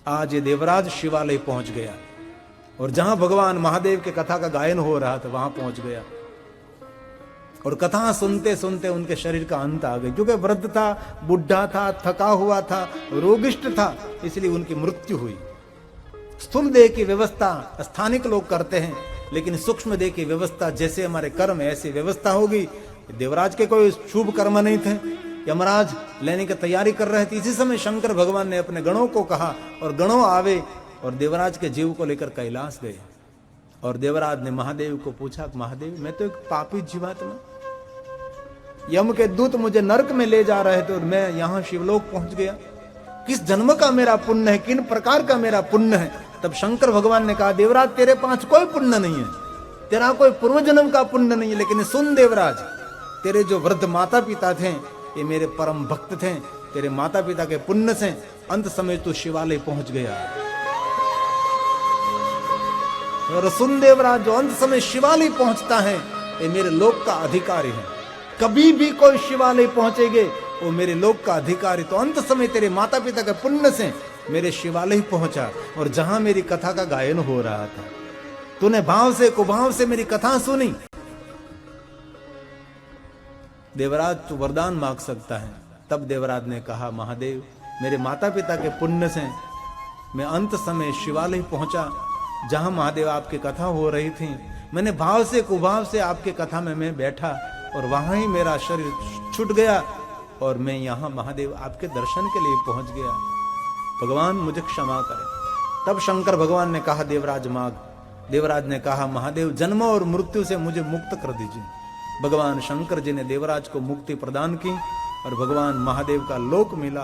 आज ये देवराज शिवालय पहुंच गया और जहां भगवान महादेव के कथा का गायन हो रहा था वहां पहुंच गया। और कथा सुनते सुनते उनके शरीर का अंत आ गई, क्योंकि वृद्ध था, बुढ़ा था, थका हुआ था, रोगिष्ट था, इसलिए उनकी मृत्यु हुई। स्थूल देह की व्यवस्था स्थानिक लोग करते हैं, लेकिन सूक्ष्म देह की व्यवस्था जैसे हमारे कर्म ऐसी व्यवस्था होगी। देवराज के कोई शुभ कर्म नहीं थे, यमराज लेने की तैयारी कर रहे थे। इसी समय शंकर भगवान ने अपने गणों को कहा और गणों आवे और देवराज के जीव को लेकर कैलाश गए। और देवराज ने महादेव को पूछा, महादेव मैं तो एक पापी जीवात्मा, यम के दूत मुझे नरक में ले जा रहे थे और मैं यहां शिवलोक पहुंच गया। किस जन्म का मेरा पुण्य है, किन प्रकार का मेरा पुण्य है? तब शंकर भगवान ने कहा, देवराज तेरे पास कोई पुण्य नहीं है, तेरा कोई पूर्व जन्म का पुण्य नहीं है। लेकिन सुन देवराज, तेरे जो वृद्ध माता पिता थे ये मेरे परम भक्त थे, तेरे माता पिता के पुण्य से अंत समय तू शिवालय पहुंच गया। और सुन देवराज, जो अंत समय शिवालय पहुंचता है ये मेरे लोक का अधिकारी है। कभी भी कोई शिवालय पहुंचेगे वो मेरे लोक का अधिकारी। तो अंत समय तेरे माता पिता के पुण्य से मेरे शिवालय पहुंचा और जहां मेरी कथा का गायन हो रहा था, तूने भाव से कुभाव से मेरी कथा सुनी। देवराज तू वरदान मांग सकता है। तब देवराज ने कहा, महादेव मेरे माता पिता के पुण्य से मैं अंत समय शिवालय पहुंचा जहां महादेव आपकी कथा हो रही थी। मैंने भाव से कुभाव से आपके कथा में मैं बैठा और वहां ही मेरा शरीर छूट गया और मैं यहां महादेव आपके दर्शन के लिए पहुंच गया। भगवान मुझे क्षमा करें। तब शंकर भगवान ने कहा, देवराज मांग। देवराज ने कहा, महादेव जन्म और मृत्यु से मुझे मुक्त कर दीजिए। भगवान शंकर जी ने देवराज को मुक्ति प्रदान की और भगवान महादेव का लोक मिला।